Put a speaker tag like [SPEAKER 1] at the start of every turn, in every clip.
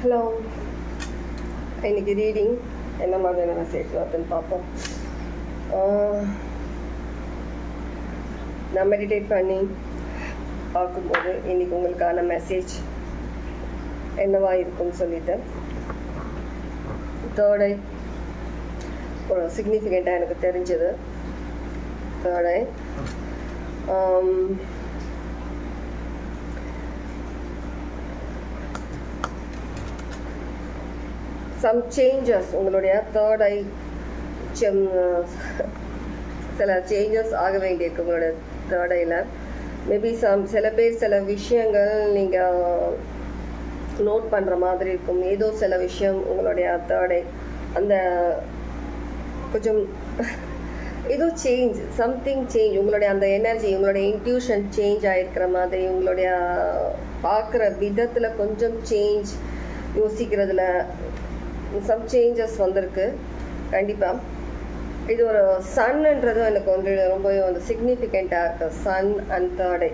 [SPEAKER 1] Hello, இன்னைக்கு reading என்ன மாதிரியான மெசேஜ் வருதுன்னு பார்ப்போம். நான் மெடிடேட் பண்ணி பார்க்கும்போது இன்னைக்கு உங்களுக்கான மெசேஜ் என்னவா இருக்குன்னு சொல்லிட்டு தேர்ட் ஐ ஒரு சிக்னிஃபிகண்ட்டாக எனக்கு தெரிஞ்சது. தேர்ட் ஐ some changes உங்களுடைய தேர்ட் ஐ சில சேஞ்சஸ் ஆக வேண்டியிருக்கு உங்களோட தேர்ட் ஐயில். மேபி சில பேர் சில விஷயங்கள் நீங்கள் நோட் பண்ணுற மாதிரி இருக்கும். ஏதோ சில விஷயம் உங்களுடைய தேர்ட் ஐ அந்த கொஞ்சம் ஏதோ சேஞ்ச், சம்திங் சேஞ்ச், உங்களுடைய அந்த எனர்ஜி, உங்களுடைய இன்ட்யூஷன் சேஞ்ச் ஆகிருக்கிற மாதிரி, உங்களுடைய பார்க்குற விதத்தில் கொஞ்சம் சேஞ்ச், யோசிக்கிறதுல சம் சேஞ்சஸ் வந்திருக்கு. கண்டிப்பாக இது ஒரு சன்ன்றதும் எனக்கு வந்து ரொம்பவே வந்து சிக்னிஃபிகண்ட்டாக இருக்குது. Sun and third eye.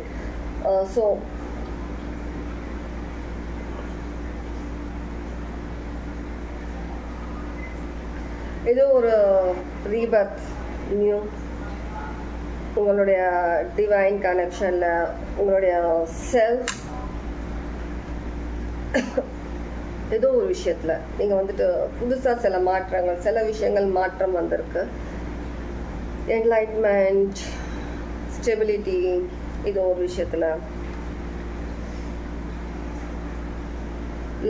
[SPEAKER 1] So இது ஒரு ரீபர்த், நியூ, உங்களுடைய டிவைன் கனெக்ஷனில் உங்களுடைய செல்ஃப் ஏதோ ஒரு விஷயத்தில் நீங்கள் வந்துட்டு புதுசாக சில மாற்றங்கள், சில விஷயங்கள் மாற்றம் வந்திருக்கு. என்லைட்மெண்ட், ஸ்டெபிலிட்டி, இது ஒரு விஷயத்தில்.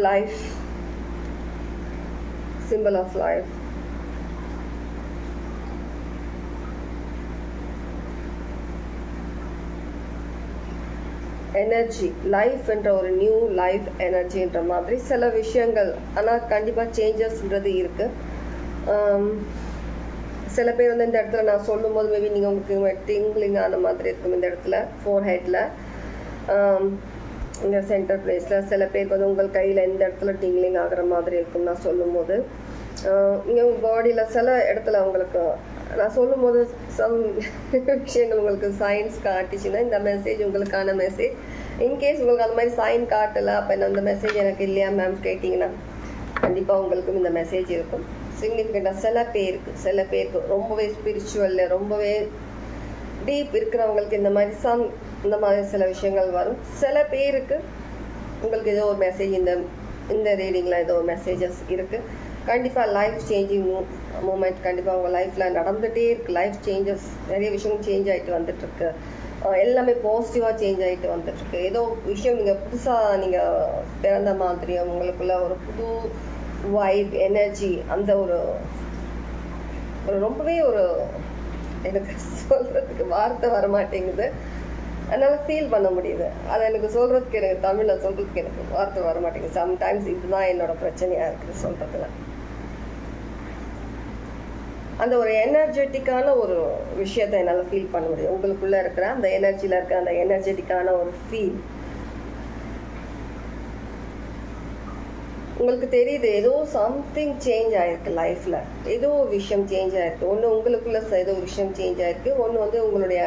[SPEAKER 1] Life, simple of life. Energy, life என்ற ஒரு நியூ லைஃப் எனர்ஜின்ற மாதிரி சில விஷயங்கள். ஆனால் கண்டிப்பாக சேஞ்சஸ்ன்றது இருக்குது. சில பேர் வந்து இந்த இடத்துல நான் சொல்லும்போது மேபி நீங்கள் உங்களுக்கு டிங்லிங் ஆன மாதிரி இருக்கும். இந்த இடத்துல ஃபோர் ஹெட்டில், இந்த சென்டர் பிளேஸில் சில பேருக்கு வந்து உங்கள் கையில் இந்த இடத்துல டிங்லிங் ஆகிற மாதிரி இருக்கும் நான் சொல்லும்போது. நீங்கள் உங்கள் பாடியில் சில இடத்துல உங்களுக்கு நான் சொல்லும்போது சம் விஷயங்கள் உங்களுக்கு சயின்ஸ் காட்டுச்சுன்னா இந்த மெசேஜ் உங்களுக்கான மெசேஜ். இன்கேஸ் உங்களுக்கு அந்த மாதிரி சைன் காட்டலை, அப்போ அந்த மெசேஜ் எனக்கு இல்லையா மேம் கேட்டிங்கன்னா கண்டிப்பாக உங்களுக்கும் இந்த மெசேஜ் இருக்கும். சிக்னிஃபிகண்ட்டாக சில பேருக்கு ரொம்பவே ஸ்பிரிச்சுவல், ரொம்பவே டீப் இருக்கிறவங்களுக்கு இந்த மாதிரி சில விஷயங்கள் வரும். சில பேருக்கு உங்களுக்கு ஏதோ ஒரு மெசேஜ் இந்த ரீடிங்கில் ஏதோ ஒரு மெசேஜஸ் இருக்குது. கண்டிப்பாக லைஃப் சேஞ்சிங் மூமெண்ட் கண்டிப்பாக உங்கள் லைஃப்பில் நடந்துகிட்டே இருக்குது. லைஃப் சேஞ்சஸ், நிறைய விஷயம் சேஞ்ச் ஆகிட்டு வந்துட்டுருக்கு. எல்லாமே பாசிட்டிவாக சேஞ்ச் ஆகிட்டு வந்துட்டுருக்கு. ஏதோ விஷயம் நீங்கள் புதுசாக நீங்கள் பிறந்த மாதிரியும் உங்களுக்குள்ள ஒரு புது வைப், எனர்ஜி, அந்த ஒரு ரொம்பவே ஒரு எனக்கு சொல்கிறதுக்கு வார்த்தை வர மாட்டேங்குது. அதனால் ஃபீல் பண்ண முடியுது. அதை எனக்கு சொல்கிறதுக்கு, எனக்கு தமிழில் சொல்கிறதுக்கு எனக்கு வார்த்தை வர மாட்டேங்குது. சம்டைம்ஸ் இதுதான் என்னோடய பிரச்சனையாக இருக்குது சொல்கிறதுல. அந்த ஒரு எனர்ஜெட்டிக்கான ஒரு விஷயத்தை என்னால் ஃபீல் பண்ண முடியும். உங்களுக்குள்ளே இருக்கிற அந்த எனர்ஜியில் இருக்கிற அந்த எனர்ஜெட்டிக்கான ஒரு ஃபீல் உங்களுக்கு தெரியுது. ஏதோ சம்திங் சேஞ்ச் ஆகிருக்கு லைஃப்பில். ஏதோ ஒரு விஷயம் சேஞ்ச் ஆகிருக்கு. ஒன்று உங்களுக்குள்ள ஏதோ ஒரு விஷயம் சேஞ்ச் ஆகிருக்கு. ஒன்று வந்து உங்களுடைய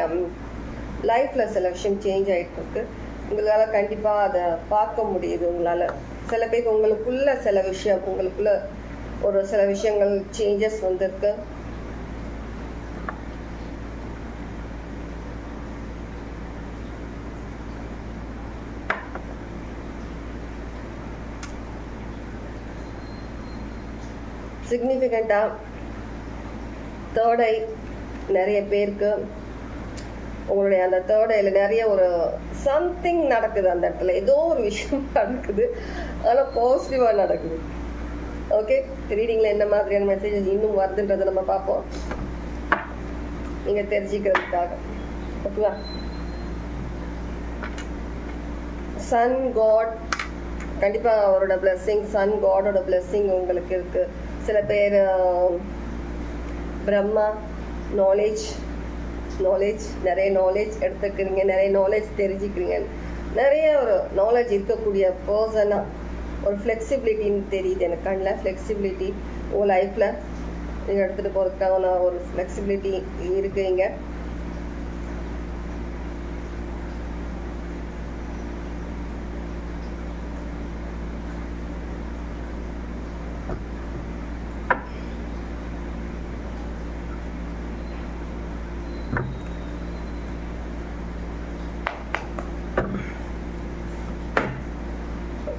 [SPEAKER 1] லைஃப்பில் சில விஷயம் சேஞ்ச் ஆகிட்டு இருக்கு. உங்களால் கண்டிப்பாக அதை பார்க்க முடியுது. உங்களால் சில பேருக்கு உங்களுக்குள்ள சில விஷயம், உங்களுக்குள்ள ஒரு சில விஷயங்கள் சேஞ்சஸ் வந்திருக்கு. சிக்னிஃபிகண்ட்டாக தேர்ட் ஐ நிறைய பேருக்கு உங்களுடைய அந்த தேர்ட் ஐயில் நிறைய ஒரு சம்திங் நடக்குது. அந்த இடத்துல ஏதோ ஒரு விஷயம் நடக்குது, ஆனால் பாசிட்டிவாக நடக்குது. ஓகே, ரீடிங்கில் என்ன மாதிரியான மெசேஜஸ் இன்னும் வருதுன்றதை நம்ம பார்ப்போம், நீங்கள் தெரிஞ்சுக்கிறதுக்காக. ஓகேவா? சன் காட், கண்டிப்பாக அவரோட பிளெஸ்ஸிங், சன் காடோட பிளெஸ்ஸிங் உங்களுக்கு இருக்குது. சில பேர் பிரம்மா, நாலேஜ், நிறைய நாலேஜ் எடுத்துக்கிறீங்க, நிறைய நாலேஜ் தெரிஞ்சுக்கிறீங்க, நிறைய ஒரு நாலேஜ் இருக்கக்கூடிய பர்சனாக ஒரு ஃப்ளெக்சிபிலிட்டின்னு தெரியுது எனக்கு கண்ணில். ஃப்ளெக்சிபிலிட்டி உங்கள் லைஃப்பில் நீங்கள் எடுத்துகிட்டு போகிறதுக்கான ஒரு ஃப்ளெக்சிபிலிட்டி இருக்குங்க.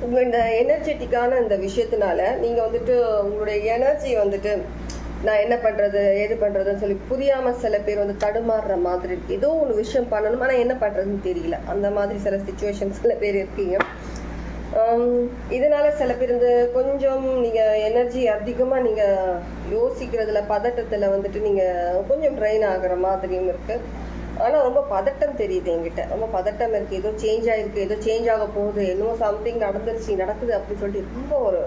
[SPEAKER 1] உங்கள் இந்த எனர்ஜெட்டிக்கான இந்த விஷயத்தினால நீங்கள் வந்துட்டு உங்களுடைய எனர்ஜி வந்துட்டு நான் என்ன பண்ணுறது ஏது பண்ணுறதுன்னு சொல்லி புரியாமல் சில பேர் வந்து தடுமாறுற மாதிரி இருக்குது. ஏதோ ஒரு விஷயம் பண்ணணும், ஆனால் என்ன பண்ணுறதுன்னு தெரியல. அந்த மாதிரி சில சுச்சுவேஷன் சில பேர் இருக்கீங்க. இதனால சில பேர் இந்த கொஞ்சம் நீங்கள் எனர்ஜி அதிகமாக நீங்கள் யோசிக்கிறதுல பதட்டத்தில் வந்துட்டு நீங்கள் கொஞ்சம் ட்ரெயின் ஆகிற மாதிரியும் இருக்குது. ஆனால் ரொம்ப பதட்டம் தெரியுது என்கிட்ட, ரொம்ப பதட்டம் இருக்குது. ஏதோ சேஞ்ச் ஆகிருக்கு, ஏதோ சேஞ்ச் ஆக போகுது, என்னமோ சம்திங் நடக்குது அப்படின்னு சொல்லிட்டு ரொம்ப ஒரு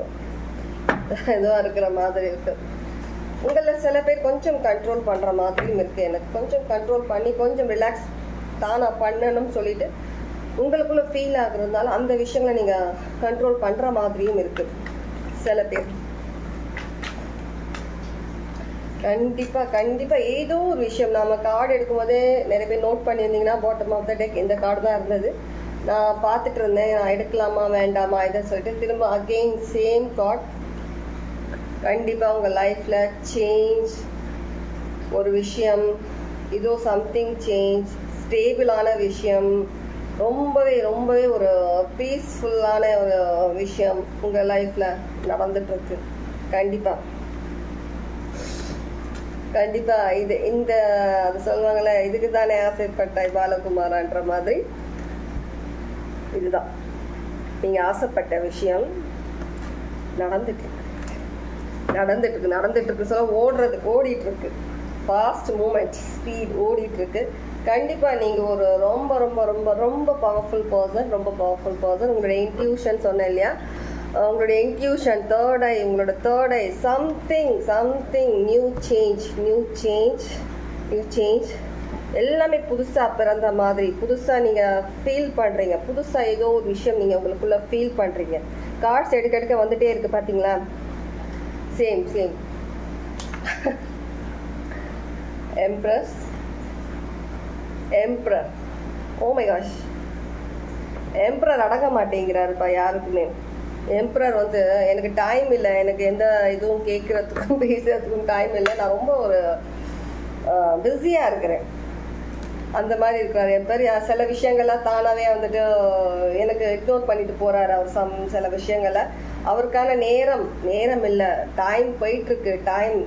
[SPEAKER 1] இதுவாக இருக்கிற மாதிரி இருக்குது. உங்களில் சில பேர் கொஞ்சம் கண்ட்ரோல் பண்ணுற மாதிரியும் இருக்குது. எனக்கு கொஞ்சம் கண்ட்ரோல் பண்ணி கொஞ்சம் ரிலாக்ஸ் தானாக பண்ணணும்னு சொல்லிட்டு உங்களுக்குள்ளே ஃபீல் ஆகுறதுனால அந்த விஷயங்களை நீங்கள் கண்ட்ரோல் பண்ணுற மாதிரியும் இருக்குது சில பேர். கண்டிப்பாக ஏதோ ஒரு விஷயம் நம்ம கார்டு எடுக்கும்போதே நிறைய பேர் நோட் பண்ணியிருந்தீங்கன்னா பாட்டம் ஆஃப் த டெக் இந்த கார்டு தான் இருந்தது. நான் பார்த்துட்டு இருந்தேன், நான் எடுக்கலாமா வேண்டாமா இதை சொல்லிட்டு திரும்ப அகெயின் சேம் கார்டு. கண்டிப்பாக உங்கள் லைஃப்பில் சேஞ்ச் ஒரு விஷயம், இதோ சம்திங் சேஞ்ச், ஸ்டேபிளான விஷயம், ரொம்பவே ஒரு பீஸ்ஃபுல்லான ஒரு விஷயம் உங்கள் லைஃப்பில் நடந்துட்டுருக்கு. கண்டிப்பாக இது இந்த அது சொல்லுவாங்களே, இதுக்கு தானே ஆசைப்பட்டாய் பாலகுமாரான்ற மாதிரி இதுதான் நீங்கள் ஆசைப்பட்ட விஷயம் நடந்துட்டு இருக்கு சொல்ல ஓடிட்டு இருக்கு. ஃபாஸ்ட் மூமெண்ட், ஸ்பீட் ஓடிட்டு இருக்கு. கண்டிப்பாக நீங்கள் ஒரு ரொம்ப பவர்ஃபுல் பர்சன். உங்களுடைய இன்ட்யூஷன் சொன்னேன் இல்லையா, உங்களுடைய இன்ட்யூஷன் உங்களோட தேர்ட் ஐ சம்திங் நியூ சேஞ்ச் எல்லாமே புதுசாக பிறந்த மாதிரி, புதுசாக நீங்கள் ஃபீல் பண்ணுறீங்க, புதுசாக ஏதோ ஒரு விஷயம் நீங்கள் உங்களுக்குள்ளே ஃபீல் பண்ணுறீங்க. கார்ட்ஸ் எடுக்க வந்துட்டே இருக்கு பார்த்தீங்களா, same emperor. Oh my gosh, emperor அடங்க மாட்டேங்கிறாருப்பா யாருக்குமே. எம்பரர் வந்து எனக்கு டைம் இல்லை, எனக்கு எந்த இதுவும் கேட்குறதுக்கும் பேசுறதுக்கும் டைம் இல்லை, நான் ரொம்ப ஒரு பிஸியாக இருக்கிறேன் அந்த மாதிரி இருக்கிறார் எம்பரர். சில விஷயங்கள்லாம் தானாகவே வந்துட்டு எனக்கு இக்னோர் பண்ணிட்டு போகிறாரு அவர். சில விஷயங்களை அவருக்கான நேரம் இல்லை, டைம் போயிட்டுருக்கு. டைம்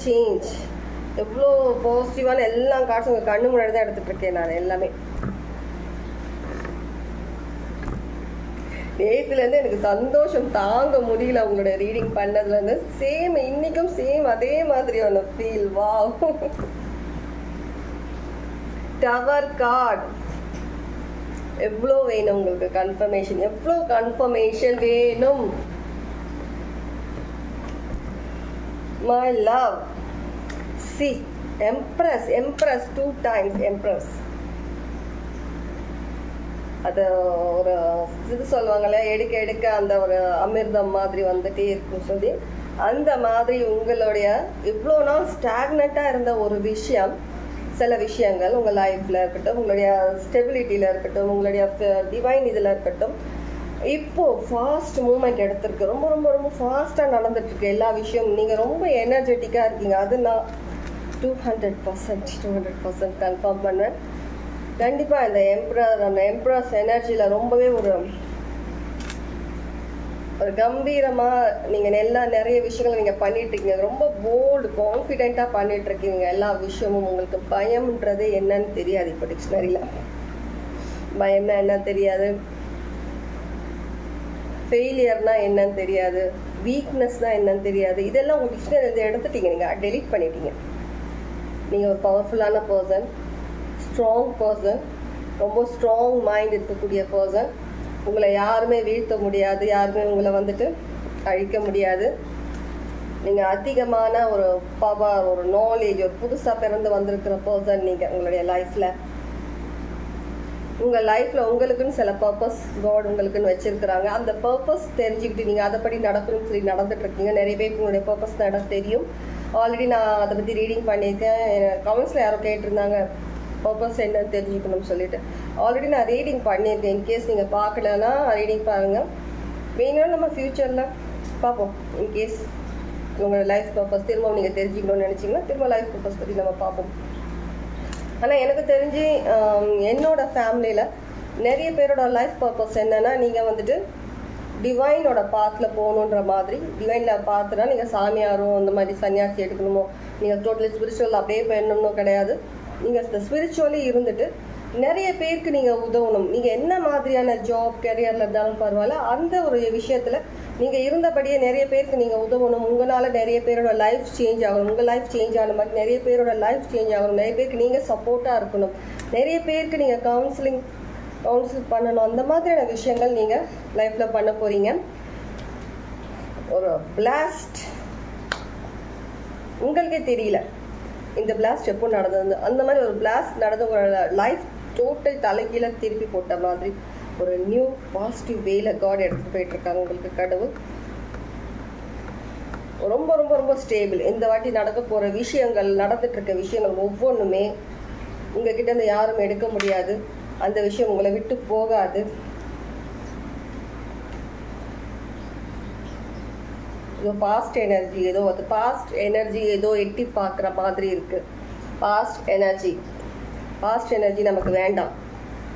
[SPEAKER 1] சேஞ்ச் எவ்வளோ பாசிட்டிவான எல்லா கார்ட்ஸும் உங்கள் கண்ணு முன்னாடி தான் எடுத்துகிட்டு இருக்கேன் நான் எல்லாமே. நேற்றுலேருந்து எனக்கு சந்தோஷம் தாங்க முடியல உங்களோட ரீடிங் பண்ணதுலேருந்து. இன்னைக்கும் அதே மாதிரியான ஃபீல். Wow, tower card. எவ்வளோ வேணும் உங்களுக்கு கன்ஃபர்மேஷன், எவ்வளோ கன்ஃபர்மேஷன் வேணும்? My love, C embrace 2 times embrace. அது ஒரு இது சொல்லுவாங்கல்ல, எடுக்க அந்த ஒரு அமிர்தம் மாதிரி வந்துட்டே இருக்கும் சொல்லி, அந்த மாதிரி உங்களுடைய இவ்வளோ நாள் ஸ்டாக்னட்டாக இருந்த ஒரு விஷயம், சில விஷயங்கள் உங்கள் லைஃப்பில் இருக்கட்டும், உங்களுடைய ஸ்டெபிலிட்டியில் இருக்கட்டும், உங்களுடைய டிவைன் இதில் இருக்கட்டும், இப்போது ஃபாஸ்ட் மூமெண்ட் எடுத்திருக்கு. ரொம்ப ஃபாஸ்ட்டாக நடந்துட்டுருக்கு எல்லா விஷயமும். நீங்கள் ரொம்ப எனர்ஜெட்டிக்காக இருக்கீங்க. அது நான் 200% கன்ஃபார்ம் பண்ணுவேன். கண்டிப்பாக இந்த எம்ப்ரஸ் எனர்ஜியில் ரொம்பவே ஒரு கம்பீரமாக நீங்கள் நிறைய விஷயங்கள் நீங்கள் பண்ணிட்டுருக்கீங்க. ரொம்ப போல்டு கான்ஃபிடென்ட்டாக பண்ணிகிட்ருக்கீங்க எல்லா விஷயமும். உங்களுக்கு பயம்ன்றது என்னன்னு தெரியாது. இப்போ டிக்ஷனரியில் பயம்னா என்ன தெரியாது, ஃபெயிலியர்னால் என்னன்னு தெரியாது, வீக்னஸ்னால் என்னன்னு தெரியாது. இதெல்லாம் உங்கள் டிக்ஷனரி எடுத்துட்டீங்க, நீங்கள் டெலீட் பண்ணிட்டீங்க. நீங்கள் ஒரு பவர்ஃபுல்லான பர்சன், ஸ்ட்ராங் பர்சன், ரொம்ப ஸ்ட்ராங் மைண்ட் இருக்கக்கூடிய பர்சன். உங்களை யாருமே வீழ்த்த முடியாது, யாருமே உங்களை வந்துட்டு அழிக்க முடியாது. நீங்கள் அதிகமான ஒரு பவர், ஒரு நாலேஜ், ஒரு புதுசாக பிறந்து வந்திருக்கிற பர்சன் நீங்கள். உங்களுடைய உங்கள் லைஃப்பில் உங்களுக்குன்னு சில பர்பஸ் காட் உங்களுக்குன்னு வச்சுருக்குறாங்க. அந்த பர்பஸ் தெரிஞ்சுக்கிட்டு நீங்கள் அதைப்படி நடக்கணும்னு சொல்லி நடந்துட்டுருக்கீங்க. நிறைய பேருக்கு உங்களுடைய பர்பஸ் தான் தெரியும். ஆல்ரெடி நான் அதை பற்றி ரீடிங் பண்ணியிருக்கேன். கமெண்ட்ஸில் யாரோ கேட்டிருந்தாங்க பர்பஸ் என்னன்னு தெரிஞ்சுக்கணும்னு சொல்லிட்டு. ஆல்ரெடி நான் ரீடிங் பண்ணியிருக்கேன். இன்கேஸ் நீங்கள் பார்க்கலன்னா ரீடிங் பாருங்கள். வேணும்னா நம்ம ஃப்யூச்சரில் பார்ப்போம். இன்கேஸ் உங்களோட லைஃப் பர்பஸ் திரும்ப நீங்கள் தெரிஞ்சுக்கணும்னு நினச்சிங்கன்னா திரும்ப லைஃப் பர்பஸ் பற்றி நம்ம பார்ப்போம். ஆனால் எனக்கு தெரிஞ்சு என்னோடய ஃபேமிலியில் நிறைய பேரோட லைஃப் பர்பஸ் என்னன்னா நீங்கள் வந்துட்டு டிவைனோட பாத்தில் போகணுன்ற மாதிரி. டிவைனில் பார்த்துனா நீங்கள் சாமியாரும் அந்த மாதிரி சன்னியாசி எடுக்கணுமோ, நீங்கள் டோட்டலி ஸ்பிரிச்சுவல் அப்படியே பண்ணணும் கிடையாது. நீங்கள் இந்த ஸ்பிரிச்சுவலி இருந்துட்டு நிறைய பேருக்கு நீங்கள் உதவணும். நீங்கள் என்ன மாதிரியான ஜாப் கெரியரில் இருந்தாலும் பரவாயில்ல, அந்த ஒரு விஷயத்தில் நீங்கள் இருந்தபடியே நிறைய பேருக்கு நீங்கள் உதவணும். உங்களால் நிறைய பேரோட லைஃப் சேஞ்ச் ஆகணும். உங்கள் லைஃப் சேஞ்ச் ஆன மாதிரி நிறைய பேரோட லைஃப் சேஞ்ச் ஆகணும். நிறைய பேருக்கு நீங்கள் சப்போர்ட்டாக இருக்கணும். நிறைய பேருக்கு நீங்கள் கவுன்சில் பண்ணணும். அந்த மாதிரியான விஷயங்கள் நீங்கள் லைஃப்பில் பண்ண போகிறீங்க. ஒரு பிளாஸ்ட் உங்களுக்கே தெரியல இந்த பிளாஸ்ட் எப்போ நடந்தது. அந்த மாதிரி ஒரு பிளாஸ்ட் நடந்து உங்களோட லைஃப் டோட்டல் தலைகீழ திருப்பி போட்ட மாதிரி ஒரு நியூ பாசிட்டிவ் வேல காட் எடுத்து போயிட்டு இருக்காங்க உங்களுக்கு கடவுள். ரொம்ப ரொம்ப ரொம்ப ஸ்டேபிள். இந்த வாட்டி நடக்க போகிற விஷயங்கள், நடந்துட்டு இருக்க விஷயங்கள் ஒவ்வொன்றுமே உங்ககிட்ட இருந்து யாரும் எடுக்க முடியாது. அந்த விஷயம் உங்களை விட்டு போகாது. ஏதோ பாஸ்ட் எனர்ஜி ஏதோ எட்டி பார்க்குற மாதிரி இருக்கு. பாஸ்ட் எனர்ஜி நமக்கு வேண்டாம்.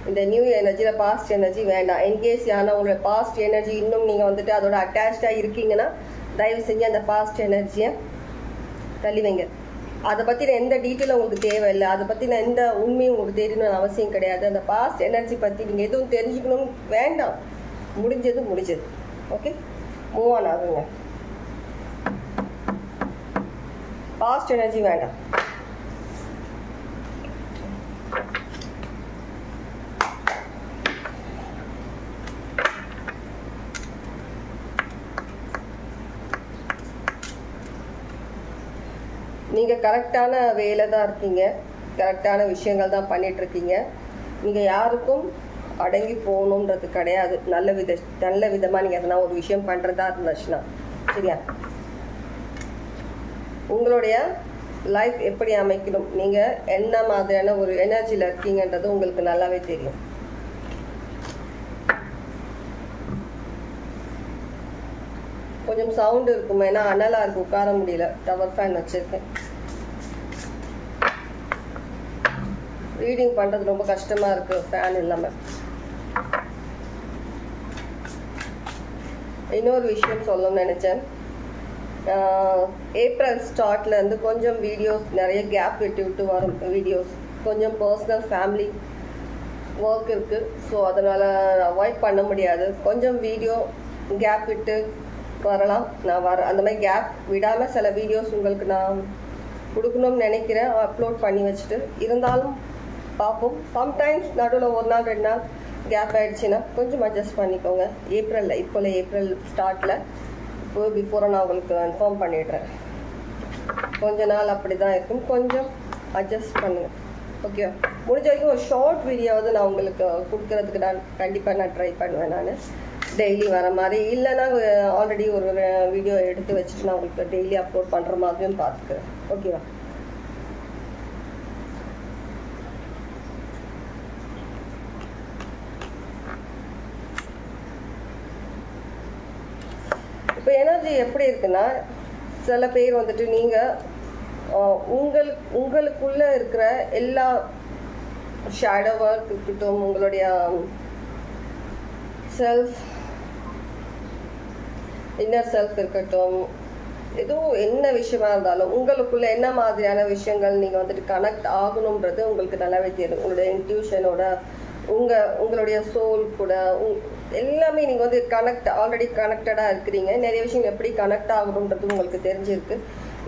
[SPEAKER 1] இந்த நியூ எனர்ஜியில் பாஸ்ட் எனர்ஜி வேண்டாம். என்கேஸ் ஆனால் உங்களோட பாஸ்ட் எனர்ஜி இன்னும் நீங்கள் வந்துட்டு அதோட அட்டாச்சாக இருக்கீங்கன்னா தயவு செஞ்சு அந்த பாஸ்ட் எனர்ஜியை தள்ளி வைங்க. அதை பற்றின எந்த டீட்டெயிலும் உங்களுக்கு தேவையில்லை. அதை பற்றின எந்த உண்மையும் உங்களுக்கு தெரியணும்னு அவசியம் கிடையாது. அந்த பாஸ்ட் எனர்ஜி பற்றி நீங்கள் எதுவும் தெரிஞ்சுக்கணும்னு வேண்டாம். முடிஞ்சது. ஓகே, மூவ் ஆன் ஆகுங்க. பாஸ்ட் எனர்ஜி வேண்டாம். நீங்கள் கரெக்டான வேலை தான் இருக்கீங்க. கரெக்டான விஷயங்கள் தான் பண்ணிட்டு இருக்கீங்க. நீங்கள் யாருக்கும் அடங்கி போகணுன்றது கிடையாது. நல்ல விதமாக நீங்கள் எதனா ஒரு விஷயம் பண்ணுறதா இருந்துச்சுன்னா சரியா. உங்களுடைய லைஃப் எப்படி அமைக்கணும், நீங்கள் என்ன மாதிரியான ஒரு எனர்ஜியில் இருக்கீங்கன்றது உங்களுக்கு நல்லாவே தெரியும். கொஞ்சம் சவுண்டு இருக்கும், ஏன்னா அனலாக இருக்கு, உட்கார முடியல. டவர் ஃபேன் வச்சுருக்கேன். ரீடிங் பண்ணுறது ரொம்ப கஷ்டமாக இருக்குது ஃபேன் இல்லாமல். இன்னொரு விஷயம் சொல்லணும்னு நினச்சேன். ஏப்ரல் ஸ்டார்ட்லேருந்து கொஞ்சம் வீடியோஸ் நிறைய கேப் விட்டு வரும் வீடியோஸ். கொஞ்சம் பர்சனல் ஃபேமிலி ஒர்க் இருக்குது. ஸோ அதனால் அவாய்ட் பண்ண முடியாது. கொஞ்சம் வீடியோ கேப் விட்டு வரலாம். நான் அந்த மாதிரி கேப் விடாமல் சில வீடியோஸ் உங்களுக்கு நான் கொடுக்கணும்னு நினைக்கிறேன். அப்லோட் பண்ணி வச்சுட்டு இருந்தாலும் பார்ப்போம். சம்டைம்ஸ் நடுவில் ஒரு நாள் 2 நாள் கேப் ஆகிடுச்சின்னா கொஞ்சம் அட்ஜஸ்ட் பண்ணிக்கோங்க. ஏப்ரல் ஸ்டார்ட்டில் பிஃபோராக நான் உங்களுக்கு இன்ஃபார்ம் பண்ணிடுறேன். கொஞ்ச நாள் அப்படி தான் இருக்கும். கொஞ்சம் அட்ஜஸ்ட் பண்ணுங்கள். ஓகே, முடிஞ்ச வரைக்கும் ஒரு ஷார்ட் வீடியோவது நான் உங்களுக்கு கொடுக்கறதுக்கு கண்டிப்பாக ட்ரை பண்ணுவேன். நான் டெய்லி வர மாதிரி இல்லைன்னா ஆல்ரெடி ஒரு வீடியோ எடுத்து வச்சுட்டு நான் உங்களுக்கு டெய்லி அப்லோட் பண்ணுற மாதிரியும் பார்த்துக்கிறேன். ஓகேவா? இப்போ எனர்ஜி எப்படி இருக்குன்னா, சில பேர் வந்துட்டு நீங்கள் உங்களுக்குள்ளே இருக்கிற எல்லா ஷேடோ ஒர்க் இருக்கட்டும், உங்களுடைய இன்னர் செல்ஃப் இருக்கட்டும், ஏதோ என்ன விஷயமா இருந்தாலும் உங்களுக்குள்ள என்ன மாதிரியான விஷயங்கள் நீங்கள் வந்துட்டு கனெக்ட் ஆகணுன்றது உங்களுக்கு நல்லாவே தெரியும். உங்களுடைய இன்ட்யூஷனோட உங்களுடைய சோல் கூட எல்லாமே நீங்கள் வந்து ஆல்ரெடி கனெக்டடாக இருக்கிறீங்க. நிறைய விஷயங்கள் எப்படி கனெக்ட் ஆகணுன்றது உங்களுக்கு தெரிஞ்சிருக்கு.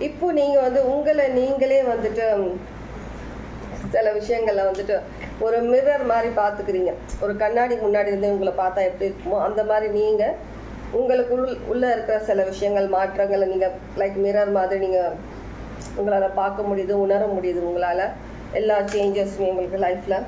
[SPEAKER 1] இப்போ நீங்கள் வந்து உங்களை நீங்களே வந்துட்டு சில விஷயங்களில் வந்துட்டு ஒரு மிரர் மாதிரி பார்த்துக்கிறீங்க. ஒரு கண்ணாடி முன்னாடி இருந்து உங்களை பார்த்தா எப்படி இருக்குமோ அந்த மாதிரி நீங்கள் உள்ள இருக்கிற சில விஷயங்கள் மாற்றங்களை நீங்கள் லைக் மிரர் மாதிரி நீங்கள் உங்களால் பார்க்க முடியுது, உணர முடியுது. உங்களால் எல்லா சேஞ்சஸுமே உங்களுக்கு லைஃப்பில்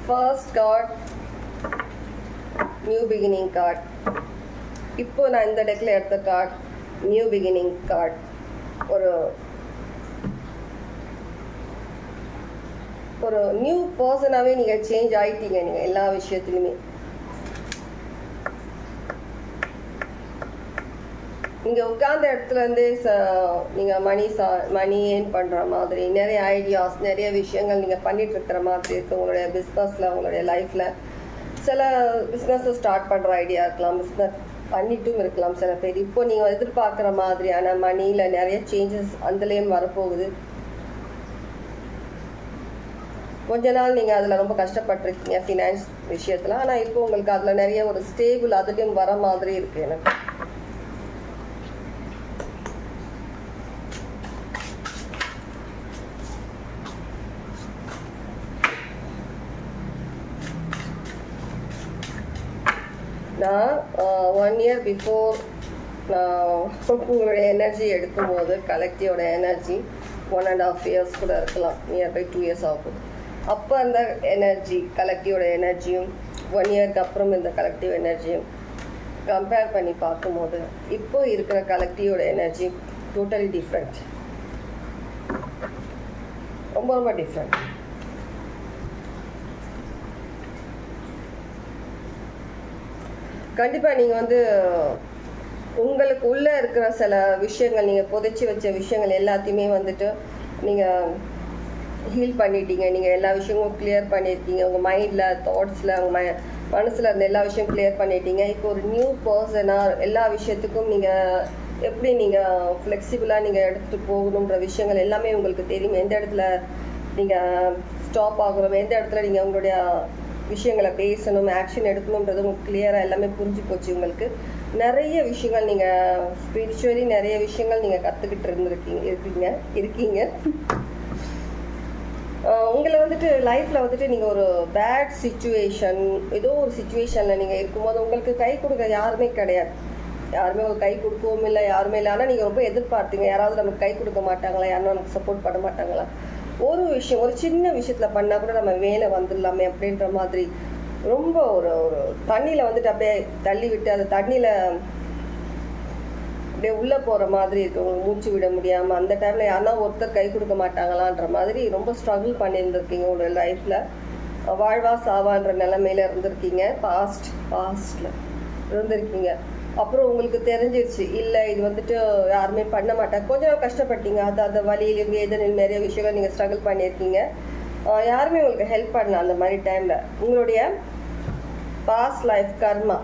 [SPEAKER 1] first card new beginning card. இப்போ நான் இந்த டெக்கில் எடுத்த கார்ட் நியூ பிகினிங் கார்ட். ஒரு நியூ பர்சனாகவே நீங்கள் சேஞ்ச் ஆகிட்டீங்க. நீங்கள் எல்லா விஷயத்துலையுமே நீங்கள் உட்கார்ந்த இடத்துலேருந்தே நீங்கள் மணி ஏர்ன் பண்ணுற மாதிரி நிறைய ஐடியாஸ், நிறைய விஷயங்கள் நீங்கள் பண்ணிட்டு இருக்கிற மாதிரி இருக்குது. உங்களுடைய பிஸ்னஸில், உங்களுடைய லைஃப்பில் சில பிஸ்னஸை ஸ்டார்ட் பண்ணுற ஐடியா இருக்கலாம், பிஸ்னஸ் பண்ணிட்டும் இருக்கலாம் சில பேர். இப்போ நீங்கள் எதிர்பார்க்குற மாதிரியான மணியில் நிறைய சேஞ்சஸ் அதுலேயும் வரப்போகுது. கொஞ்ச நாள் நீங்கள் அதில் ரொம்ப கஷ்டப்பட்டிருக்கீங்க ஃபினான்ஸ் விஷயத்தில். ஆனால் இப்போ உங்களுக்கு அதில் நிறைய ஒரு ஸ்டேபிள் அதுலேயும் வர மாதிரி இருக்குது எனக்கு. நான் 1 year பிஃபோர் நான் உங்களுடைய எனர்ஜி எடுக்கும்போது கலெக்டிவோட எனர்ஜி 1.5 years கூட இருக்கலாம், நியர்பை 2 years ஆகும். அப்போ அந்த எனர்ஜி கலெக்டிவோட எனர்ஜியும் 1 yearக்கு அப்புறம் இந்த கலெக்டிவ் எனர்ஜியும் கம்பேர் பண்ணி பார்க்கும்போது இப்போ இருக்கிற கலெக்டிவோட எனர்ஜி டோட்டலி டிஃப்ரெண்ட், ரொம்ப ரொம்ப டிஃப்ரெண்ட். கண்டிப்பாக நீங்கள் உங்களுக்கு உள்ளே இருக்கிற சில விஷயங்கள், நீங்கள் புதைச்சி வச்ச விஷயங்கள் எல்லாத்தையுமே நீங்கள் ஹீல் பண்ணிட்டீங்க. நீங்கள் எல்லா விஷயமும் கிளியர் பண்ணியிருக்கீங்க. உங்கள் மைண்டில், தாட்ஸில், உங்கள் மனசில் இருந்த எல்லா விஷயம் கிளியர் பண்ணிட்டீங்க. இப்போ ஒரு நியூ பர்சனாக எல்லா விஷயத்துக்கும் நீங்கள் எப்படி நீங்கள் ஃப்ளெக்சிபிளாக நீங்கள் எடுத்துகிட்டு போகணுன்ற விஷயங்கள் எல்லாமே உங்களுக்கு தெரியும். எந்த இடத்துல நீங்கள் ஸ்டாப் ஆகணும், எந்த இடத்துல நீங்கள் உங்களுடைய விஷயங்களை பேசணும், ஆக்ஷன் எடுக்கணுன்றது உங்களுக்கு கிளியராக எல்லாமே புரிஞ்சு போச்சு. உங்களுக்கு நிறைய விஷயங்கள் நீங்கள் ஸ்பிரிச்சுவலி நிறைய விஷயங்கள் நீங்கள் கற்றுக்கிட்டு இருக்கீங்க. உங்களை லைஃப்பில் நீங்கள் ஒரு பேட் சிச்சுவேஷன், ஏதோ ஒரு சிச்சுவேஷனில் நீங்கள் இருக்கும்போது உங்களுக்கு கை கொடுக்க யாருமே கிடையாது. யாருமே ஒரு கை கொடுக்கவும் இல்லை, யாருமே இல்லை. ஆனால் நீங்கள் ரொம்ப எதிர்பார்த்தீங்க, யாராவது நமக்கு கை கொடுக்க மாட்டாங்களா, யாரும் நமக்கு சப்போர்ட் பண்ண மாட்டாங்களா, ஒரு விஷயம் ஒரு சின்ன விஷயத்தில் பண்ணால் கூட நம்ம மேலே வந்துடலாமே அப்படின்ற மாதிரி ரொம்ப ஒரு தண்ணியில் அப்படியே தள்ளி விட்டு அந்த தண்ணியில் அப்படியே உள்ளே போகிற மாதிரி இருக்கு. உங்களுக்கு மூச்சு விட முடியாமல் அந்த டைமில் யாருன்னா ஒருத்தர் கை கொடுக்க மாட்டாங்களான்ற மாதிரி ரொம்ப ஸ்ட்ரகிள் பண்ணியிருந்துருக்கீங்க. உங்களோட லைஃப்பில் வாழ்வா சாவான்ற நிலைமையில இருந்திருக்கீங்க. பாஸ்டில் இருந்திருக்கீங்க. அப்புறம் உங்களுக்கு தெரிஞ்சிருச்சு, இல்லை இது யாருமே பண்ண மாட்டாங்க. கொஞ்ச நாள் கஷ்டப்பட்டீங்க, அந்த வழியிலும் வேதனையும் நிறைய விஷயங்கள் நீங்கள் ஸ்ட்ரகிள் பண்ணியிருக்கீங்க. யாருமே உங்களுக்கு ஹெல்ப் பண்ணல அந்த மாதிரி டைமில். உங்களுடைய பாஸ்ட் லைஃப் கர்மா,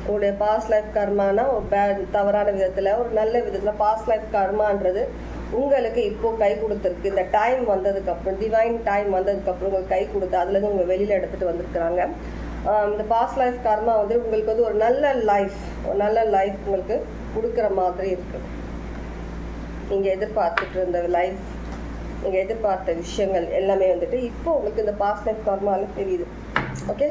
[SPEAKER 1] உங்களுடைய பாஸ்ட் லைஃப் கர்மானா ஒரு தவறான விதத்தில், ஒரு நல்ல விதத்தில் பாஸ்ட் லைஃப் கர்மான்றது உங்களுக்கு இப்போது கை கொடுத்துருக்கு. இந்த டைம் வந்ததுக்கப்புறம், டிவைன் டைம் வந்ததுக்கப்புறம் உங்களுக்கு கை கொடுத்து அதுலேருந்து உங்கள் வெளியில் எடுத்துகிட்டு வந்திருக்கிறாங்க. இந்த பாஸ்ட் லைஃப் கர்மா உங்களுக்கு ஒரு நல்ல லைஃப் உங்களுக்கு கொடுக்குற மாதிரி இருக்குது. நீங்கள் எதிர்பார்த்துட்டு இருந்த லைஃப், நீங்கள் எதிர்பார்த்த விஷயங்கள் எல்லாமே இப்போ உங்களுக்கு இந்த பாஸ்ட் லைஃப் கர்மாவில் தெரியுது. ஓகே,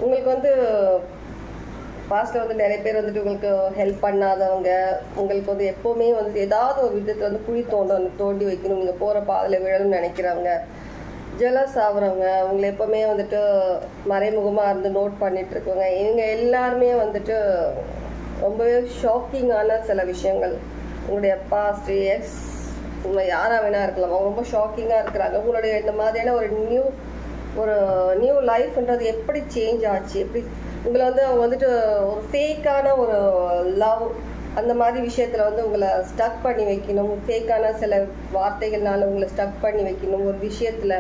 [SPEAKER 1] உங்களுக்கு பாஸ்ட்டில் நிறைய பேர் உங்களுக்கு ஹெல்ப் பண்ணாதவங்க, உங்களுக்கு எப்போவுமே ஏதாவது ஒரு விதத்தில் குழி தோண்டி வைக்கணும், நீங்கள் போகிற பாதையில் விழணும்னு நினைக்கிறவங்க, ஜெலஸ் ஆகுறவங்க, உங்களை எப்போவுமே மறைமுகமாக இருந்து நோட் பண்ணிட்டு இருக்கவங்க, இவங்க எல்லாருமே ரொம்பவே ஷாக்கிங்கான சில விஷயங்கள் உங்களுடைய பாஸ்ட் எக்ஸ் யாராக வேணா இருக்கலாம், அவங்க ரொம்ப ஷாக்கிங்காக இருக்கிறாங்க. உங்களுடைய இந்த மாதிரியான ஒரு நியூ லைஃப்ன்றது எப்படி சேஞ்ச் ஆச்சு, எப்படி உங்களை அவங்க ஒரு ஃபேக்கான ஒரு லவ் அந்த மாதிரி விஷயத்தில் உங்களை ஸ்டக் பண்ணி வைக்கணும், ஃபேக்கான சில வார்த்தைகள்னால உங்களை ஸ்டக் பண்ணி வைக்கணும் ஒரு விஷயத்தில்,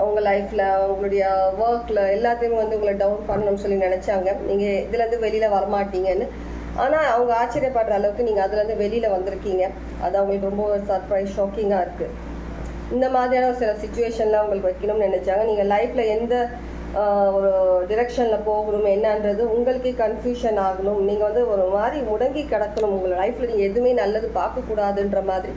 [SPEAKER 1] அவங்க லைஃப்பில், அவங்களுடைய ஒர்க்கில் எல்லாத்தையும் உங்களை டவுன் பண்ணணும்னு சொல்லி நினச்சாங்க. நீங்கள் இதுலேருந்து வெளியில் வரமாட்டீங்கன்னு. ஆனால் அவங்க ஆச்சரியப்படுற அளவுக்கு நீங்கள் அதுலேருந்து வெளியில் வந்திருக்கீங்க. அது அவங்களுக்கு ரொம்ப சர்ப்ரைஸ், ஷாக்கிங்காக இருக்குது. இந்த மாதிரியான சில சிச்சுவேஷன்லாம் உங்களுக்கு வைக்கணும்னு நினச்சாங்க. நீங்கள் லைஃப்பில் எந்த ஒரு டிரெக்ஷனில் போகணும் என்னன்றது உங்களுக்கே கன்ஃபியூஷன் ஆகணும். நீங்கள் ஒரு மாதிரி முடங்கி கிடக்கணும். உங்கள் லைஃப்பில் நீங்கள் எதுவுமே நல்லது பார்க்கக்கூடாதுன்ற மாதிரி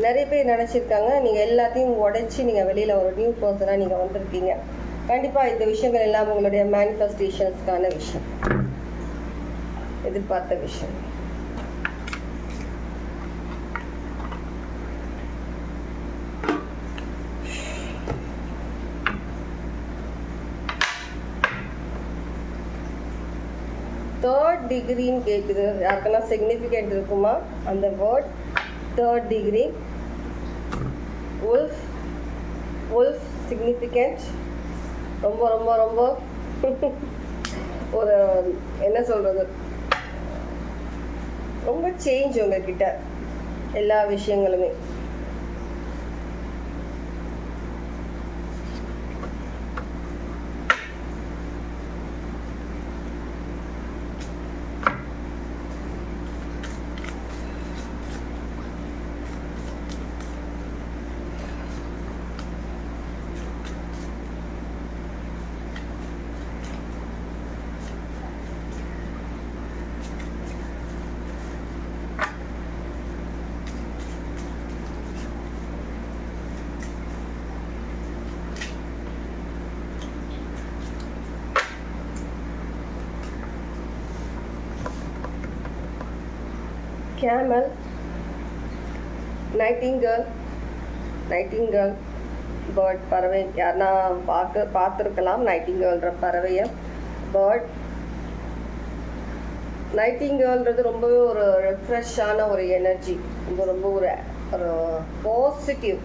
[SPEAKER 1] நிறைய பேர் நினச்சிருக்காங்க. நீங்கள் எல்லாத்தையும் உடைச்சி நீங்கள் வெளியில் ஒரு நியூ பர்சனாக நீங்கள் வந்திருக்கீங்க. கண்டிப்பாக இந்த விஷயங்கள் எல்லாம் உங்களுடைய மேனிஃபெஸ்டேஷன்ஸ்க்கான விஷயம், எதிர்பார்த்த விஷயம். தேர்ட் டிகிரின்னு கேட்குது. யாருக்குன்னா சிக்னிஃபிகண்ட் இருக்குமா அந்த word? Third degree. Wolf. Wolf significant. ரொம்ப ரொம்ப ரொம்ப ஒரு என்ன சொல்கிறது, ரொம்ப சேஞ்ச் உங்ககிட்ட எல்லா விஷயங்களுமே. Camel, nightingale, nightingale bird, பறவை. யாருன்னா பார்த்துருக்கலாம் நைட்டிங்கேல்ன்ற பறவையை. பேர்ட். நைட்டிங்கேல்ன்றது ரொம்பவே ஒரு ரெஃப்ரெஷ்ஷான ஒரு எனர்ஜி, ரொம்ப ரொம்ப ஒரு பாசிட்டிவ்.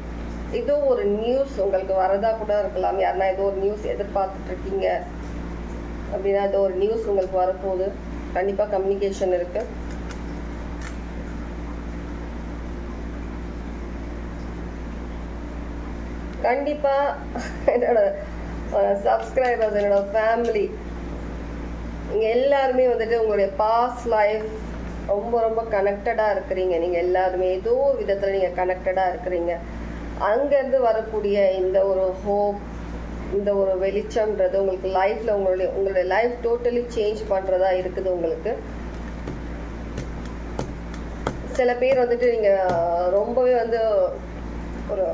[SPEAKER 1] ஏதோ ஒரு நியூஸ் உங்களுக்கு வரதா கூட இருக்கலாம். யாருன்னா ஏதோ ஒரு நியூஸ் எதிர்பார்த்துட்ருக்கீங்க அப்படின்னா ஏதோ ஒரு நியூஸ் உங்களுக்கு வரப்போகுது. கண்டிப்பாக கம்யூனிகேஷன் இருக்குது. கண்டிப்பாக என்னோட சப்ஸ்கிரைபர்ஸ், என்னோட ஃபேமிலி, நீங்கள் எல்லாருமே வந்துட்டு உங்களுடைய பாஸ்ட் லைஃப் ரொம்ப ரொம்ப கனெக்டடாக இருக்கிறீங்க. நீங்கள் எல்லாருமே ஏதோ ஒரு விதத்தில் நீங்கள் கனெக்டடாக இருக்கிறீங்க. அங்கேருந்து வரக்கூடிய இந்த ஒரு ஹோப், இந்த ஒரு வெளிச்சம்ன்றது உங்களுக்கு லைஃப்பில் உங்களுடைய லைஃப் டோட்டலி சேஞ்ச் பண்ணுறதா இருக்குது. உங்களுக்கு சில பேர் வந்துட்டு நீங்கள் ரொம்பவே வந்து ஒரு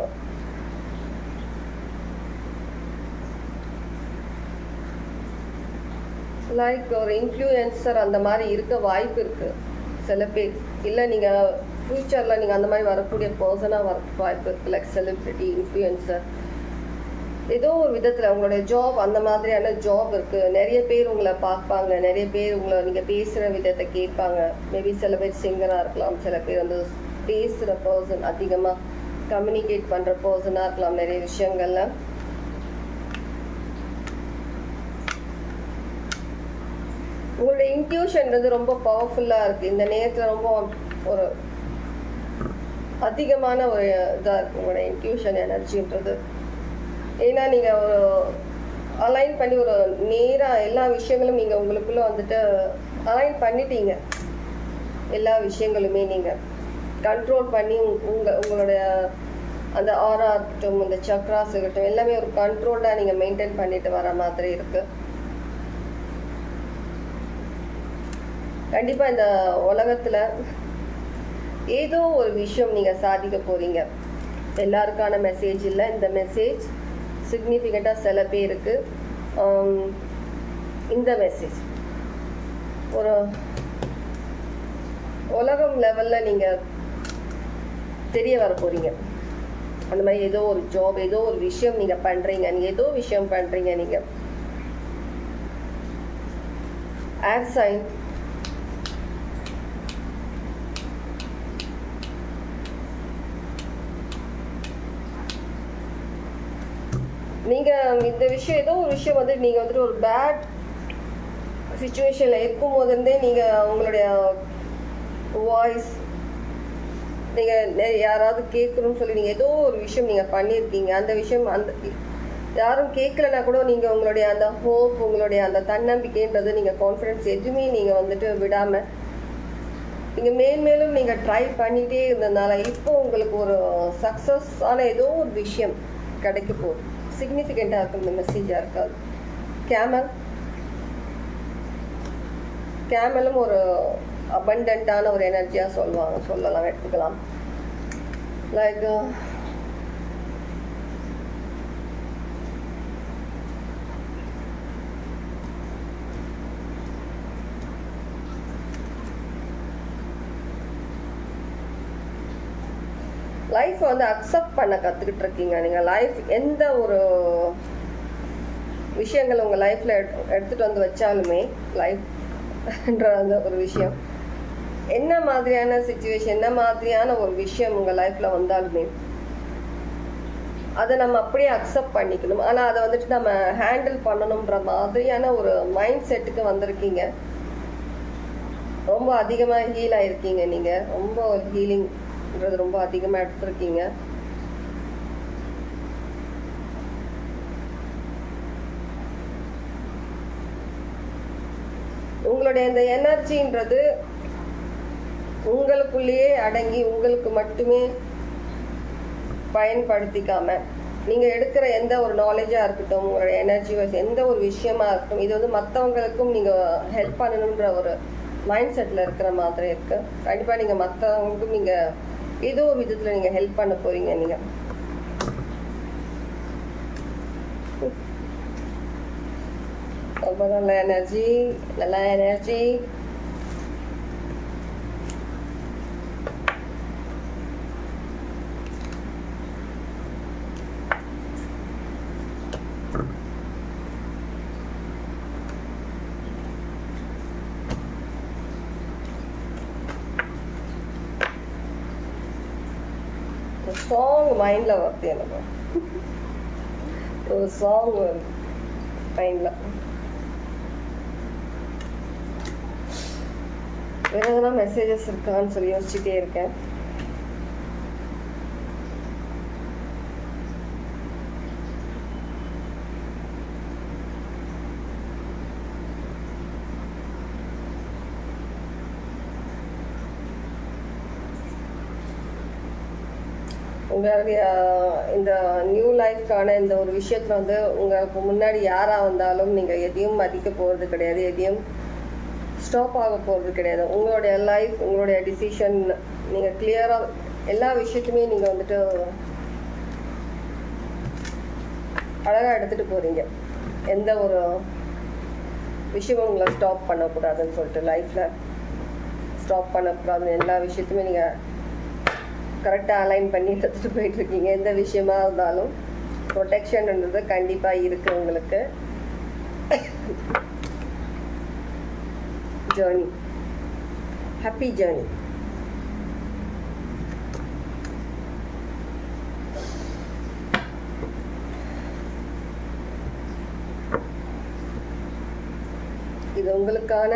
[SPEAKER 1] லைக் ஒரு இன்ஃப்ளூயன்சர் அந்த மாதிரி இருக்க வாய்ப்பு இருக்குது சில பேர். இல்லை நீங்கள் ஃப்யூச்சரில் நீங்கள் அந்த மாதிரி வரக்கூடிய பர்சனாக வர வாய்ப்பு இருக்குது. லைக் செலிப்ரிட்டி, இன்ஃப்ளூயன்சர், ஏதோ ஒரு விதத்தில் உங்களுடைய ஜாப் அந்த மாதிரியான ஜாப் இருக்குது. நிறைய பேர் உங்களை பார்ப்பாங்க, நிறைய பேர் உங்களை நீங்கள் பேசுகிற விதத்தை கேட்பாங்க. மேபி சில பேர் சிங்கராக இருக்கலாம், சில பேர் வந்து பேசுகிற பர்சன், அதிகமாக கம்யூனிகேட் பண்ணுற பர்சனாக இருக்கலாம் நிறைய விஷயங்கள்ல. உங்களுடைய இன்ட்யூஷன்றது ரொம்ப பவர்ஃபுல்லாக இருக்குது. இந்த நேரத்தில் ரொம்ப ஒரு அதிகமான ஒரு இதாக இருக்குது உங்களுடைய இன்ட்யூஷன் எனர்ஜின்றது. ஏன்னா நீங்கள் ஒரு அலைன் பண்ணி ஒரு நேராக எல்லா விஷயங்களும் நீங்கள் உங்களுக்குள்ளே வந்துட்டு அலைன் பண்ணிட்டீங்க. எல்லா விஷயங்களுமே நீங்கள் கண்ட்ரோல் பண்ணி உங்களுடைய அந்த ஆரா இருக்கட்டும், இந்த சக்ராஸ் இருக்கட்டும், எல்லாமே ஒரு கண்ட்ரோல்டாக நீங்கள் மெயின்டைன் பண்ணிட்டு வர மாதிரி இருக்குது. கண்டிப்பாக இந்த உலகத்தில் ஏதோ ஒரு விஷயம் நீங்கள் சாதிக்க போகிறீங்க. எல்லாருக்கான மெசேஜ் இல்லை, இந்த மெசேஜ் சிக்னிஃபிகண்ட்டாக சில பேருக்கு. இந்த மெசேஜ் ஒரு உலகம் லெவலில் நீங்கள் தெரிய வர போகிறீங்க. அந்த மாதிரி ஏதோ ஒரு ஜாப், ஏதோ ஒரு விஷயம் நீங்கள் பண்ணுறீங்க, நீங்கள் ஏதோ விஷயம் பண்ணுறீங்க. நீங்கள் ஏர் சைன், நீங்கள் இந்த விஷயம் ஏதோ ஒரு விஷயம் வந்து நீங்கள் வந்துட்டு ஒரு பேட் சுச்சுவேஷனில் இருக்கும் போதுருந்தே நீங்கள் உங்களுடைய வாய்ஸ் நீங்கள் யாராவது கேட்கணும்னு சொல்லி நீங்கள் ஏதோ ஒரு விஷயம் நீங்கள் பண்ணியிருக்கீங்க. அந்த விஷயம் அந்த யாரும் கேட்கலன்னா கூட நீங்கள் உங்களுடைய அந்த ஹோப், உங்களுடைய அந்த தன்னம்பிக்கைன்றது, நீங்கள் கான்ஃபிடென்ஸ் எதுவுமே நீங்கள் வந்துட்டு விடாமல் நீங்கள் மேலும் நீங்கள் ட்ரை பண்ணிகிட்டே இருந்ததுனால இப்போ உங்களுக்கு ஒரு சக்ஸஸ் ஆன ஏதோ ஒரு விஷயம் கிடைக்க போகுது. சிக்னிஃபிகண்ட்டாக இருக்கும் இந்த மெசேஜாக இருக்காது. கேமலும் ஒரு அபண்டன்ட்டான ஒரு எனர்ஜியாக சொல்லலாம், எடுத்துக்கலாம். லைக் லைஃப் வந்து அக்செப்ட் பண்ண கற்றுக்கிட்டு இருக்கீங்க. நீங்கள் லைஃப் எந்த ஒரு விஷயங்கள் உங்கள் லைஃப்பில் எடுத்துகிட்டு வந்து வச்சாலுமே லைஃப் அந்த ஒரு விஷயம். என்ன மாதிரியான சிச்சுவேஷன், என்ன மாதிரியான ஒரு விஷயம் உங்கள் லைஃப்பில் வந்தாலுமே அதை நம்ம அப்படியே அக்செப்ட் பண்ணிக்கணும். ஆனால் அதை வந்துட்டு நம்ம ஹேண்டில் பண்ணணுன்ற மாதிரியான ஒரு மைண்ட் செட்டுக்கு வந்திருக்கீங்க. ரொம்ப அதிகமாக ஹீல் ஆகிருக்கீங்க. நீங்கள் ரொம்ப ஹீலிங்கிறது ரொம்ப அதிகமாக எடுத்துருக்கீங்க. உங்களுடைய இந்த எனர்ஜின்றது உங்களுக்குள்ளேயே அடங்கி உங்களுக்கு மட்டுமே பயன்படுத்திக்காம, நீங்கள் எடுக்கிற எந்த ஒரு நாலேஜாக இருக்கட்டும், உங்களுடைய எனர்ஜி வைஸ் எந்த ஒரு விஷயமா இருக்கட்டும், இது வந்து மற்றவங்களுக்கும் நீங்கள் ஹெல்ப் பண்ணணுன்ற ஒரு மைண்ட் செட்டில் இருக்கிற மாதிரி இருக்கு. கண்டிப்பாக நீங்கள் மற்றவங்களுக்கும் நீங்கள் ஏதோ ஒரு விதத்தில் நீங்கள் ஹெல்ப் பண்ண போறீங்க. நீங்கள் ரொம்ப நல்ல எனர்ஜி, நல்ல எனர்ஜி. சாங் மைண்டில் வருது எனக்கு. ஒரு சாங் வருது மைண்டில். வேறு எதனா மெசேஜஸ் இருக்கான்னு சொல்லி யோசிச்சுட்டே இருக்கேன். உங்களுடைய இந்த நியூ லைஃப்கான இந்த ஒரு விஷயத்தில் வந்து உங்களுக்கு முன்னாடி யாராக வந்தாலும் நீங்கள் எதையும் மதிக்க போகிறது கிடையாது, எதையும் ஸ்டாப் ஆக போகிறது கிடையாது. உங்களுடைய லைஃப், உங்களுடைய டிசிஷன் நீங்கள் கிளியராக எல்லா விஷயத்தையுமே நீங்கள் வந்துட்டு அழகாக எடுத்துகிட்டு போகிறீங்க. எந்த ஒரு விஷயமும் உங்களை ஸ்டாப் பண்ணக்கூடாதுன்னு சொல்லிட்டு, லைஃப்பில் ஸ்டாப் பண்ணக்கூடாதுன்னு எல்லா விஷயத்தையுமே நீங்கள் கரெக்டாக அலைன் பண்ணி எடுத்துகிட்டு போயிட்டுருக்கீங்க. எந்த விஷயமா இருந்தாலும் ப்ரொடெக்ஷன்ன்றது கண்டிப்பாக இருக்குது உங்களுக்கு. Journey, happy journey. இது உங்களுக்கான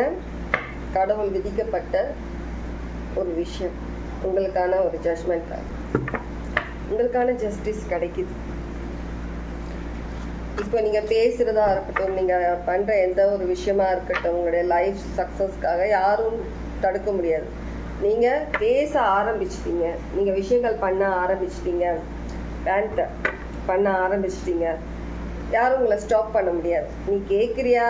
[SPEAKER 1] கடவுள் விதிக்கப்பட்ட ஒரு விஷயம். உங்களுக்கான ஒரு ஜட்ஜ்மெண்ட், உங்களுக்கான ஜஸ்டிஸ் கிடைக்குது. இப்போ நீங்கள் பேசுகிறதா இருக்கட்டும், நீங்கள் பண்ணுற எந்த ஒரு விஷயமா இருக்கட்டும், உங்களுடைய லைஃப் சக்ஸஸ்க்காக யாரும் தடுக்க முடியாது. நீங்கள் பேச ஆரம்பிச்சிட்டீங்க, நீங்கள் விஷயங்கள் பண்ண ஆரம்பிச்சிட்டீங்க, பேண்ட் பண்ண ஆரம்பிச்சிட்டீங்க, யாரும் உங்களை ஸ்டாப் பண்ண முடியாது. நீ கேட்குறியா,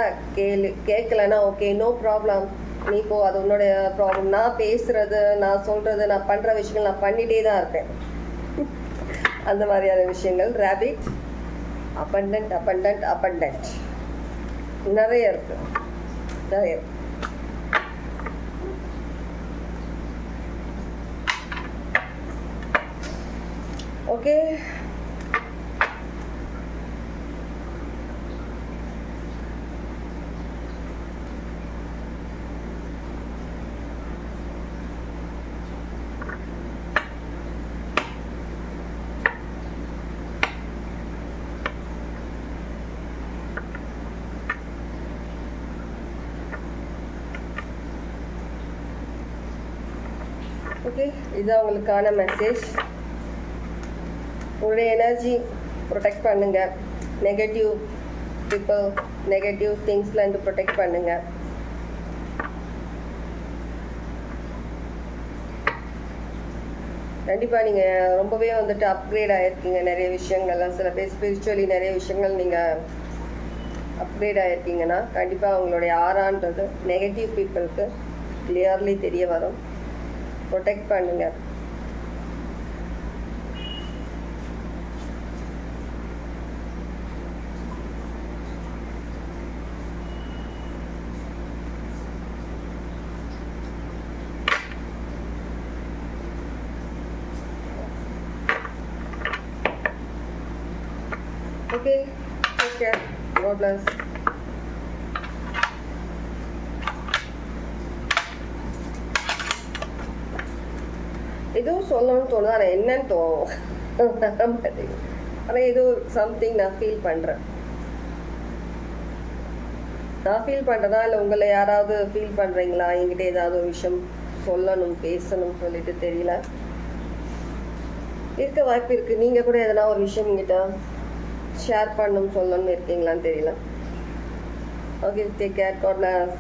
[SPEAKER 1] கேட்கலன்னா ஓகே, நோ ப்ராப்ளம், நீ இப்போ அது உன்னுடைய ப்ராப்ளம். நான் பேசுறது, நான் சொல்றது, நான் பண்ற விஷயங்கள் நான் பண்ணிட்டே தான் இருப்பேன். அந்த மாதிரியான விஷயங்கள் ரேபிட் abundant abundant abundant நிறைய இருக்கு, நிறைய இருக்கு. ஓகே, ஓகே, இதுதான் உங்களுக்கான மெசேஜ். உங்களுடைய எனர்ஜி ப்ரொடெக்ட் பண்ணுங்க. நெகட்டிவ் பீப்புள், நெகட்டிவ் திங்ஸ்லேருந்து ப்ரொடெக்ட் பண்ணுங்க. கண்டிப்பாக நீங்கள் ரொம்பவே வந்துட்டு அப்கிரேட் ஆகிருக்கீங்க நிறைய விஷயங்கள்லாம். சில பேர் ஸ்பிரிச்சுவலி நிறைய விஷயங்கள் நீங்கள் அப்கிரேட் ஆகிருக்கீங்கன்னா கண்டிப்பாக உங்களுடைய ஆறான்றது நெகட்டிவ் பீப்புளுக்கு கிளியர்லி தெரிய வரும். ப்ரொடெக்ட் பண்ணுங்க. Okay, take care. God bless. ஏதோ சொல்லணும்னு தோணுது, ஆனால் என்னன்னு தோணும். ஆனால் ஏதோ சம்திங் நான் ஃபீல் பண்ணுறேன். நான் ஃபீல் பண்ணுறதா இல்லை உங்களை யாராவது ஃபீல் பண்ணுறீங்களா? என்கிட்ட ஏதாவது ஒரு விஷயம் சொல்லணும் பேசணும் சொல்லிட்டு தெரியல. இருக்க வாய்ப்பு இருக்குது. நீங்கள் கூட எதனா ஒரு விஷயம் என்கிட்ட ஷேர் பண்ணணும் சொல்லணும்னு இருக்கீங்களான்னு தெரியல. Okay, take care. God plus.